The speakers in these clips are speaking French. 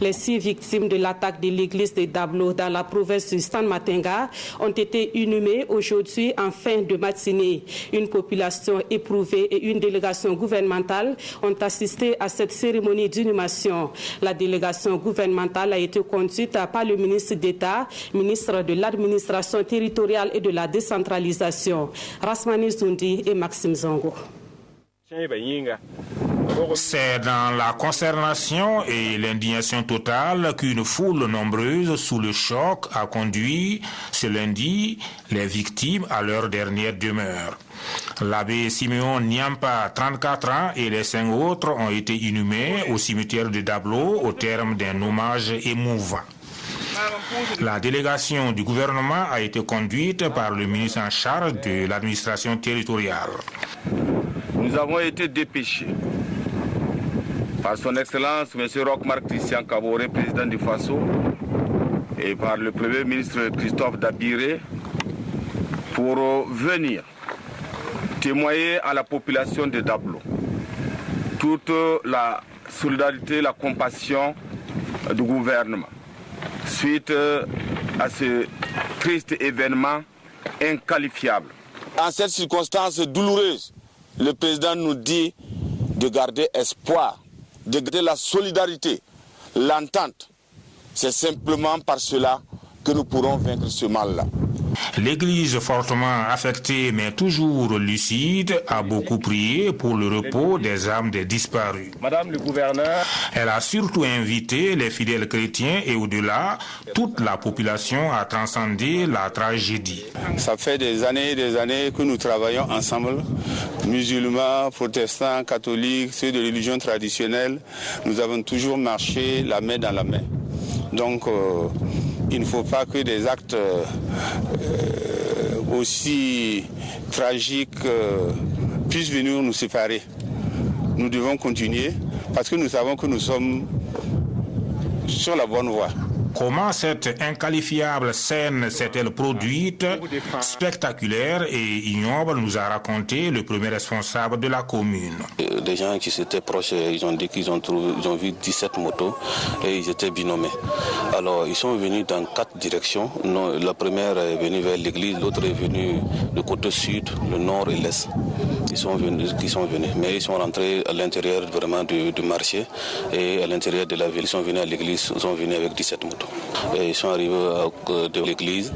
Les 6 victimes de l'attaque de l'église de Dablo dans la province du Stan-Matenga ont été inhumées aujourd'hui en fin de matinée. Une population éprouvée et une délégation gouvernementale ont assisté à cette cérémonie d'inhumation. La délégation gouvernementale a été conduite par le ministre d'État, ministre de l'administration territoriale et de la décentralisation, Rasmani Zoundi et Maxime Zango. C'est dans la consternation et l'indignation totale qu'une foule nombreuse sous le choc a conduit ce lundi les victimes à leur dernière demeure. L'abbé Siméon Niampa, 34 ans, et les 5 autres ont été inhumés au cimetière de Dablo au terme d'un hommage émouvant. La délégation du gouvernement a été conduite par le ministre en charge de l'administration territoriale. Nous avons été dépêchés par son Excellence M. Roch-Marc Christian Kaboré, président du FASO, et par le Premier ministre Christophe Dabiré pour venir témoigner à la population de Dablo toute la solidarité, la compassion du gouvernement suite à ce triste événement inqualifiable. En cette circonstance douloureuse, le président nous dit de garder espoir, de garder la solidarité, l'entente. C'est simplement par cela que nous pourrons vaincre ce mal-là. L'Église, fortement affectée mais toujours lucide, a beaucoup prié pour le repos des âmes des disparus. Madame le gouverneur, elle a surtout invité les fidèles chrétiens et au-delà, toute la population à transcender la tragédie. Ça fait des années que nous travaillons ensemble, musulmans, protestants, catholiques, ceux de religion traditionnelle. Nous avons toujours marché la main dans la main. Donc, il ne faut pas que des actes aussi tragiques puissent venir nous séparer. Nous devons continuer parce que nous savons que nous sommes sur la bonne voie. Comment cette inqualifiable scène s'est-elle produite? Spectaculaire et ignoble, nous a raconté le premier responsable de la commune. Des gens qui s'étaient proches, ils ont dit qu'ils ont vu 17 motos et ils étaient binomés. Alors ils sont venus dans 4 directions. La première est venue vers l'église, l'autre est venue du côté sud, le nord et l'est. Ils sont venus, mais ils sont rentrés à l'intérieur vraiment du marché et à l'intérieur de la ville. Ils sont venus à l'église, ils sont venus avec 17 motos. Et ils sont arrivés de l'église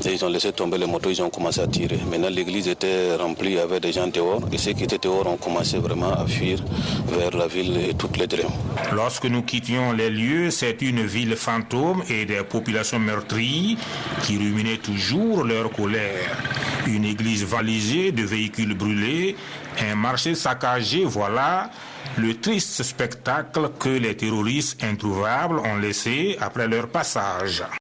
et ils ont laissé tomber les motos, ils ont commencé à tirer. Maintenant l'église était remplie avec des gens dehors et ceux qui étaient dehors ont commencé vraiment à fuir vers la ville et toutes les drains. Lorsque nous quittions les lieux, c'est une ville fantôme et des populations meurtries qui ruminaient toujours leur colère. Une église valisée de véhicules brûlés, un marché saccagé, voilà le triste spectacle que les terroristes introuvables ont laissé après leur passage.